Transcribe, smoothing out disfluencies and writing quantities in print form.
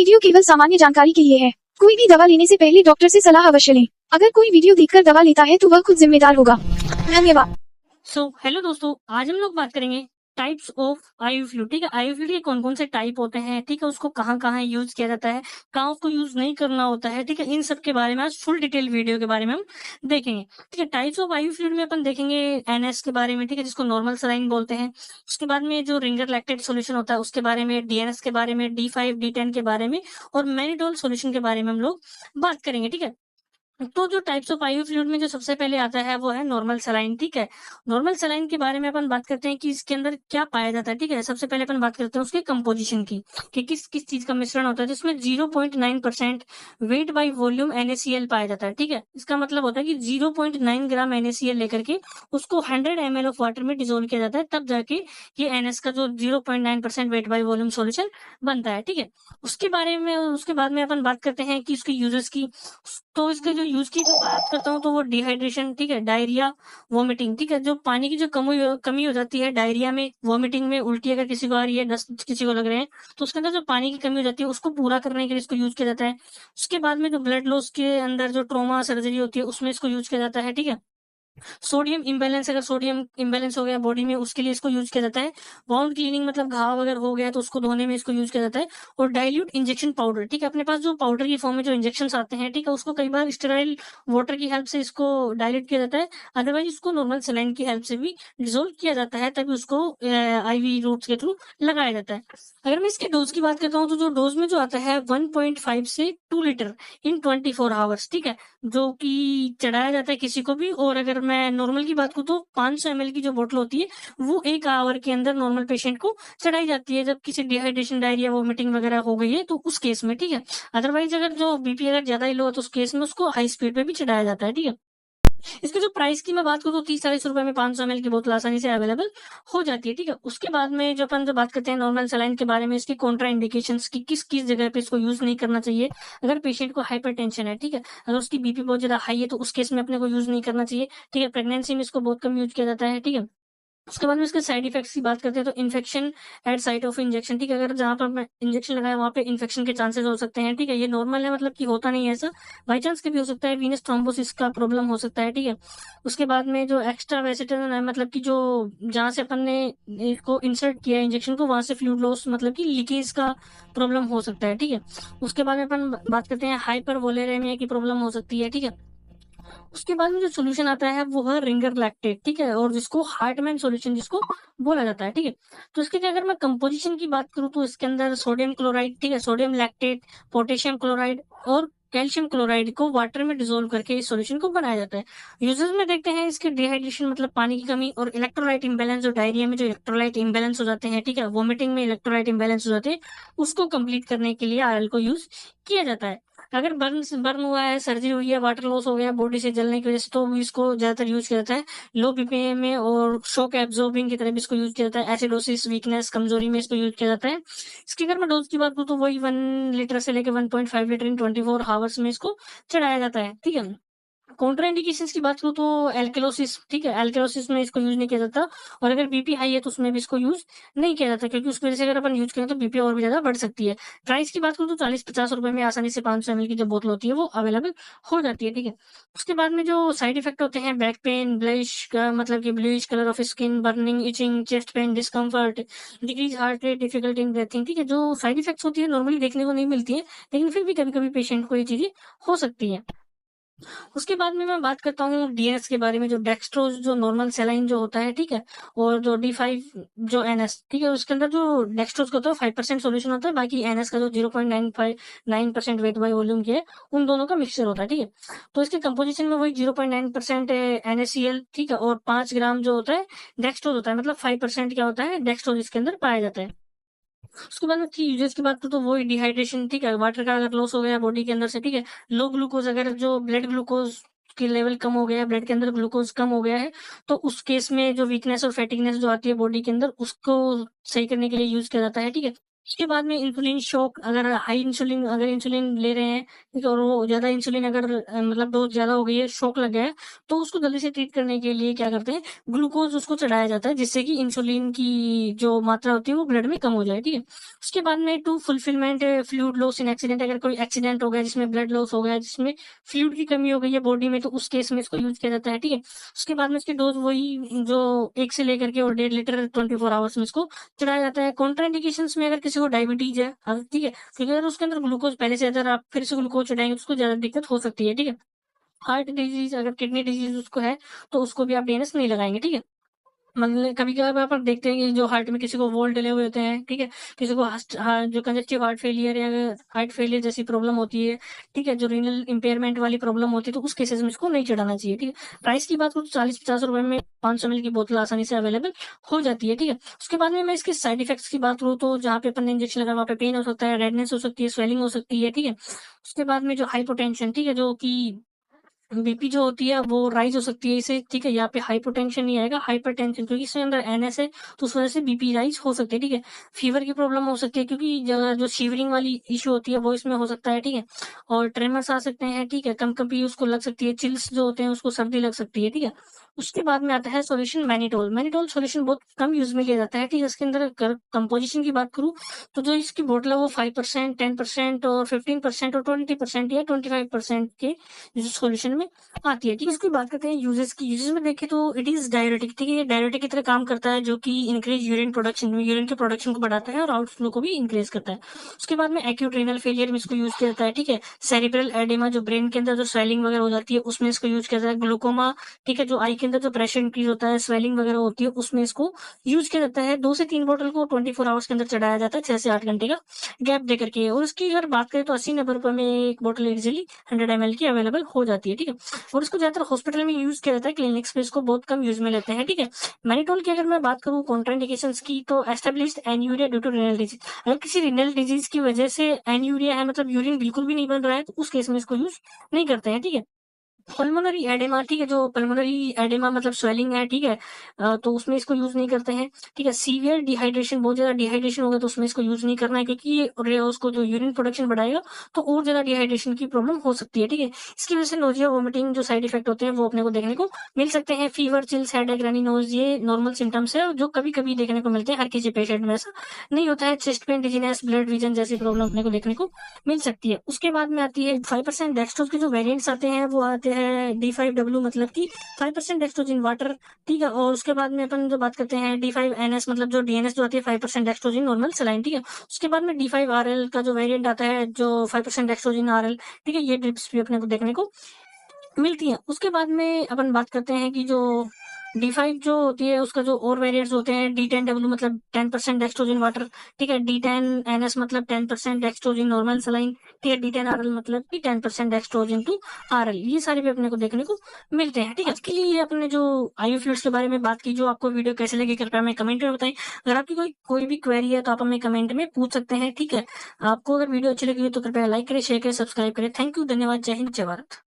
Video केवल सामान्य जानकारी के लिए है। कोई भी दवा लेने से पहले डॉक्टर से सलाह अवश्य लें। अगर कोई वीडियो देखकर दवा लेता है तो वह खुद जिम्मेदार होगा। धन्यवाद। हेलो दोस्तों, आज हम लोग बात करेंगे टाइप्स ऑफ आईवी फ्लूइड। ठीक है, आईवी फ्लूइड के कौन कौन से टाइप होते हैं, ठीक है, उसको कहाँ कहाँ यूज किया जाता है, कहाँ उसको यूज नहीं करना होता है, ठीक है, इन सब के बारे में आज फुल डिटेल वीडियो के बारे में हम देखेंगे। ठीक है, टाइप्स ऑफ आईवी फ्लूइड में अपन देखेंगे एनएस के बारे में, ठीक है, जिसको नॉर्मल सलाइन बोलते हैं। उसके बाद में जो रिंगर लैक्टेट सोल्यूशन होता है उसके बारे में, डीएनएस के बारे में, D5 D10 के बारे में और मैनिडोल सोल्यूशन के बारे में हम लोग बात करेंगे। ठीक है, तो जो टाइप्स ऑफ आईवी फ्लूइड में जो सबसे पहले आता है वो है नॉर्मल सलाइन। ठीक है, नॉर्मल सलाइन के बारे में अपन बात करते हैं कि इसके अंदर क्या पाया जाता है। ठीक है, सबसे पहले अपन बात करते हैं उसके कंपोजिशन की, कि किस किस चीज का मिश्रण होता है, जिसमें 0.9% वेट बाई वॉल्यूम NaCl पाया जाता है। ठीक है, इसका मतलब होता है कि 0.9 ग्राम NaCl लेकर के उसको 100 ml ऑफ वाटर में डिजोल्व किया जाता है, तब जाके ये NS का जो 0.9% वेट बाई वॉल्यूम सोल्यूशन बनता है। ठीक है, उसके बाद में अपन बात करते हैं कि उसके यूजेस की। तो इसके जो यूज की जो बात करता हूँ तो वो डिहाइड्रेशन, ठीक है, डायरिया, वोमिटिंग। ठीक है, जो पानी की जो कमी हो जाती है डायरिया में, वोमिटिंग में, उल्टी अगर किसी को आ रही है, दस्त किसी को लग रहे हैं, तो उसके अंदर जो पानी की कमी हो जाती है उसको पूरा करने के लिए इसको यूज किया जाता है। उसके बाद में जो ब्लड लॉस के अंदर जो ट्रोमा सर्जरी होती है उसमें इसको यूज किया जाता है। ठीक है, सोडियम इम्बैलेंस, अगर सोडियम इम्बैलेंस हो गया बॉडी में, उसके लिए इसको यूज किया जाता है। वाउंड क्लीनिंग, मतलब घाव अगर हो गया तो उसको धोने में इसको यूज किया जाता है। और डाइल्यूट इंजेक्शन पाउडर, ठीक है, अपने पास जो पाउडर की फॉर्म में जो इंजेक्शन आते हैं, ठीक है, उसको कई बार स्टेराइल वाटर की हेल्प से इसको डायल्यूट किया जाता है। अदरवाइज इसको नॉर्मल सलाइन की हेल्प से भी डिजोल्व किया जाता है, तभी उसको आईवी रूट्स के थ्रू लगाया जाता है। अगर मैं इसके डोज की बात करता हूँ तो जो डोज में जो आता है 1.5 से 2 लीटर इन 24 आवर्स, ठीक है, जो कि चढ़ाया जाता है किसी को भी। और अगर मैं नॉर्मल की बात करूँ तो 500 ml की जो बोतल होती है वो 1 आवर के अंदर नॉर्मल पेशेंट को चढ़ाई जाती है, जब किसी डिहाइड्रेशन, डायरिया, वोमिटिंग वगैरह हो गई है तो उस केस में। ठीक है, अदरवाइज अगर जो बीपी अगर ज्यादा ही लो है तो उस केस में उसको हाई स्पीड पे भी चढ़ाया जाता है। ठीक है, इसके जो प्राइस की मैं बात करूँ तो 30-40 रुपए में 500 ml की बोतल आसानी से अवेलेबल हो जाती है। ठीक है, उसके बाद में जो अपन जो बात करते हैं नॉर्मल सलाइन के बारे में, इसकी कॉन्ट्रा इंडिकेशंस की, किस किस जगह पे इसको यूज नहीं करना चाहिए। अगर पेशेंट को हाइपरटेंशन है, ठीक है, अगर उसकी बीपी बहुत ज्यादा हाई है तो उस केस में अपने को यूज नहीं करना चाहिए। ठीक है, प्रेगनेंसी में इसको बहुत कम यूज किया जाता है। ठीक है, उसके बाद में इसके साइड इफेक्ट्स की बात करते हैं तो infection at site of injection. ठीक है, अगर जहाँ पर मैं इंजेक्शन लगाया वहाँ पे इन्फेक्शन के चांसेस हो सकते हैं। ठीक है, ये नॉर्मल है, मतलब कि होता नहीं है ऐसा, बाई चांस कभी हो सकता है। वीनस थ्रोम्बोसिस का प्रॉब्लम हो सकता है। ठीक है, उसके बाद में जो एक्स्ट्रा वेसिटल है, मतलब कि जो जहाँ से अपन ने इसको इंसर्ट किया इंजेक्शन को, वहां से फ्लूइड लॉस, मतलब कि लीकेज का प्रॉब्लम हो सकता है। ठीक है, उसके बाद में अपन बात करते हैं हाइपर वोलेरेमिया की प्रॉब्लम हो सकती है। ठीक है, उसके बाद में जो सोल्यूशन आता है वो है रिंगर लैक्टेट। ठीक है, और जिसको हार्टमैन सोल्यूशन जिसको बोला जाता है। ठीक है, तो इसके अगर मैं कंपोजिशन की बात करूँ तो इसके अंदर सोडियम क्लोराइड, ठीक है, सोडियम लैक्टेट, पोटेशियम क्लोराइड और कैल्शियम क्लोराइड को वाटर में डिसोल्व करके इस सॉल्यूशन को बनाया जाता है। यूजेस में देखते हैं इसके डिहाइड्रेशन, मतलब पानी की कमी, और इलेक्ट्रोलाइट इंबैलेंस, जो डायरिया में जो इलेक्ट्रोलाइट इंबैलेंस हो जाते हैं, ठीक है, वोमिटिंग में इलेक्ट्रोलाइट इंबैलेंस हो जाते हैं, उसको कंप्लीट करने के लिए आरएल को यूज किया जाता है। अगर बर्न हुआ है, सर्जरी हुई है, वाटर लॉस हो गया बॉडी से जलने की वजह से, तो भी इसको ज्यादातर यूज किया जाता है। लो बीपीएम में और शॉक एब्जॉर्बिंग की तरह भी इसको यूज किया जाता है। एसिडोसिस, वीकनेस, कमजोरी में इसको यूज किया जाता है। इसकी अगर मैं डोज की बात करूँ तो वही 1 लीटर से लेकर 1.5 लीटर इन 24 आवर्स में इसको चढ़ाया जाता है। ठीक है, कॉन्ट्रा इंडिकेशंस की बात करूँ तो एल्केलोसिस, ठीक है, एल्केलोसिस में इसको यूज नहीं किया जाता। और अगर बीपी हाई है तो उसमें भी इसको यूज नहीं किया जाता, क्योंकि उसकी वजह से अगर अपन यूज करें तो बीपी और भी ज्यादा बढ़ सकती है। प्राइस की बात करूँ तो 40-50 रुपए में आसानी से 500 ml की जो बोतल होती है वो अवेलेबल हो जाती है। ठीक है, उसके बाद में जो साइड इफेक्ट होते हैं, बैक पेन, ब्लिश का मतलब कि bluish colour of skin, burning, itching, chest pain, discomfort, decrease heart rate, difficulty in breathing. ठीक है, जो साइड इफेक्ट्स होती है नॉर्मली देखने को नहीं मिलती है, लेकिन फिर भी कभी कभी पेशेंट को ये चीजें हो सकती है। उसके बाद में मैं बात करता हूँ डीएनएस के बारे में, जो डेक्सट्रोज, जो नॉर्मल सेलाइन जो होता है, ठीक है, और जो D5 जो एनएस, ठीक है, उसके अंदर जो डेक्सट्रोज का होता है 5% सोल्यूशन होता है, बाकी एनएस का जो 0.959% वेट बाय वॉल्यूम की है, उन दोनों का मिक्सचर होता है। ठीक है, तो इसके कंपोजिशन में वही 0.9% NaCl, ठीक है, और 5 ग्राम जो होता है डेक्सट्रोज होता है, मतलब 5% क्या होता है डेक्सट्रोज इसके अंदर पाया जाता है। उसके बाद में की यूजेस की बात करूँ तो वो डिहाइड्रेशन, ठीक है, वाटर का अगर लॉस हो गया बॉडी के अंदर से, ठीक है, लो ग्लूकोज, अगर जो ब्लड ग्लूकोज की लेवल कम हो गया, ब्लड के अंदर ग्लूकोज कम हो गया है, तो उस केस में जो वीकनेस और फैटिकनेस जो आती है बॉडी के अंदर, उसको सही करने के लिए यूज किया जाता है। ठीक है, उसके बाद में इंसुलिन शॉक, अगर इंसुलिन ले रहे हैं, ठीक है, और वो ज़्यादा इंसुलिन अगर मतलब डोज़ ज़्यादा हो गई है, शॉक लग गया है, तो उसको जल्दी से ट्रीट करने के लिए क्या करते हैं, ग्लूकोज़ उसको चढ़ाया जाता है, जिससे कि इंसुलिन की जो मात्रा होती है वो ब्लड में कम हो जाए, ठीक है। उसके बाद में to fulfilment fluid loss in accident, अगर कोई एक्सीडेंट हो गया जिसमें ब्लड लॉस हो गया, जिसमें फ्लूइड की कमी हो गई है बॉडी में, तो उस केस में इसको यूज़ किया जाता है, ठीक है। उसके बाद में इसकी डोज़ वही जो 1 से लेकर के और 1.5 लीटर 24 आवर्स में इसको चढ़ाया जाता है। कॉन्ट्राइंडिकेशंस में अगर किसी को डायबिटीज़ है, ठीक है, क्योंकि अगर उसके अंदर ग्लूकोज़ पहले से है, अगर आप फिर से ग्लूकोज़ चढ़ाएँगे तो उसको ज़्यादा दिक्कत हो सकती है, ठीक है। हार्ट डिज़ीज़, अगर किडनी डिज़ीज़ उसको है, तो उसको भी आप डीएनएस नहीं लगाएँगे, ठीक है। मतलब कभी-कभार आप देखते हैं कि जो हार्ट में किसी को वॉल्व डले हुए होते हैं, ठीक है? किसी को जो कंजस्टिव हार्ट फेलियर या हार्ट फेलियर जैसी प्रॉब्लम होती है, ठीक है? जो रीनल इम्पेयरमेंट वाली प्रॉब्लम होती है, तो उस केसेज़ में इसको नहीं चढ़ाना चाहिए, ठीक है? प्राइस की बात करूँ तो ₹40-50 में 500 एमएल की बोतल आसानी से अवेलेबल हो जाती है, ठीक है? उसके बाद में मैं इसके साइड इफ़ेक्ट्स की बात करूँ तो जहाँ पे अपन ने इंजेक्शन लगाया वहाँ पे पेन हो सकता है, रेडनेस हो सकती है, स्वेलिंग हो सकती है, ठीक है? उसके बाद में जो हाइपोटेंशन, ठीक है? जो कि बीपी जो होती है वो राइज़ हो सकती है इससे, ठीक है? यहाँ पे हाइपोटेंशन नहीं आएगा, हाइपरटेंशन, क्योंकि इसके अंदर एनएस है, तो उस वजह से बीपी राइज़ हो सकती है, ठीक है? फ़ीवर की प्रॉब्लम हो सकती है, क्योंकि जो शिवरिंग वाली इश्यू होती है वो इसमें हो सकता है, ठीक है? और ट्रेमर्स आ सकते हैं, ठीक है? कँपकँपी उसको लग सकती है, चिल्स जो होते हैं उसको सर्दी लग सकती है, ठीक है? उसके बाद में आता है सॉल्यूशन मैनिटोल। मैनिटोल सॉल्यूशन बहुत कम यूज़ में लिया जाता है, ठीक है? इसके अंदर कर कंपोज़िशन की बात करूँ तो जो इसकी बॉटल है वो 5%, 10% और 15% और 20% या 25% के जो सॉल्यूशन में आती है, ठीक है। इसकी बात करते हैं यूजेस की। यूजेस में देखें तो इट इज़ डाययूरेटिक, ठीक है। ये डाययूरेटिक की तरह काम करता है, जो कि इंक्रीज यूरिन के प्रोडक्शन को बढ़ाता है और आउटफ्लो को भी इंक्रीज करता है। उसके बाद में एक्यूट रीनल फेलियर में इसको यूज किया जाता है, ठीक है। सेरिब्रल एडेमा, जो ब्रेन के अंदर जो स्वेलिंग वगैरह हो जाती है उसमें इसको यूज किया जाता है। ग्लूकोमा, ठीक है, जो आई के अंदर जो प्रेशर इंक्रीज होता है, स्वेलिंग वगैरह होती है, उसमें इसको यूज किया जाता है। 2 से 3 बोतल को 24 आवर्स के अंदर चढ़ाया जाता है, 6 से 8 घंटे का गैप देकर के। और उसकी अगर बात करें तो 80-90 रुपए में एक बोतल इजीली 100 ml की अवेलेबल हो जाती है, ठीक है। और इसको ज़्यादातर हॉस्पिटल में यूज़ किया जाता है, क्लिनिक्स में इसको बहुत कम यूज़ में लेते हैं, ठीक है। मैनिटोल की अगर मैं बात करूँ कॉन्ट्राइंडिकेशंस की, तो established anuria due to renal disease, अगर किसी रीनल डिजीज़ की वजह से एन्यूरिया है, मतलब यूरिन बिल्कुल भी नहीं बन रहा है, तो उस केस में इसको यूज़ नहीं करते हैं, ठीक है। पल्मोनरी एडेमा, ठीक है, जो पल्मोनरी एडेमा मतलब स्वेलिंग है, ठीक है, तो उसमें इसको यूज़ नहीं करते हैं, ठीक है। सीवियर डिहाइड्रेशन, बहुत ज़्यादा डिहाइड्रेशन हो गया तो उसमें इसको यूज़ नहीं करना है, क्योंकि ये उसको जो यूरिन प्रोडक्शन बढ़ाएगा, तो और ज़्यादा डिहाइड्रेशन की प्रॉब्लम हो सकती है, ठीक है। इसकी वजह से नोज़िया, वोमिटिंग जो साइड इफेक्ट होते हैं वो अपने को देखने को मिल सकते हैं। Fever, chills, headache, runny nose, ये नॉर्मल सिम्पटम्स है जो कभी-कभी देखने को मिलते हैं, हर किसी पेशेंट में ऐसा नहीं होता है। Chest pain, dizziness, blood vision जैसी प्रॉब्लम अपने को देखने को मिल सकती है। उसके बाद में आती है 5% डेक्सट्रोज़ के जो वेरिएंट्स आते हैं, वो आते हैं D5W, मतलब कि 5% डेक्सट्रोज़ इन वाटर, ठीक है। और उसके बाद में अपन जो बात करते हैं D5NS, मतलब जो डीएनएस जो आती है 5% डेक्सट्रोज़ इन नॉर्मल सलाइन, ठीक है। उसके बाद में D5RL का जो वेरिएंट आता है, जो 5% डेक्सट्रोज़ इन RL, ठीक है। ये ड्रिप्स भी अपने को देखने को मिलती हैं। उसके बाद में अपन बात करते हैं कि जो D5 जो होती है उसका जो और वेरिएंट्स होते हैं, D10W मतलब 10% डेक्सट्रोज़ इन वाटर, ठीक है। D10NS मतलब 10% डेक्सट्रोज़ इन नॉर्मल सलाइन, ठीक है। D10RL मतलब कि 10% डेक्सट्रोज़ इनटू RL, ये सारे भी अपने को देखने को मिलते हैं, ठीक है। आज के लिए ये अपने जो आईवी फ्लूइड्स के बारे में बात की, जो आपको वीडियो कैसे लगी कृपया हमें कमेंट में बताएं। अगर आपकी कोई भी क्वेरी है तो आप हमें कमेंट में पूछ सकते हैं, ठीक है। आपको अगर वीडियो अच्छी लगी हो तो कृपया लाइक करें, शेयर करें, सब्सक्राइब करें। थैंक यू, धन्यवाद, जय हिंद, जय भारत।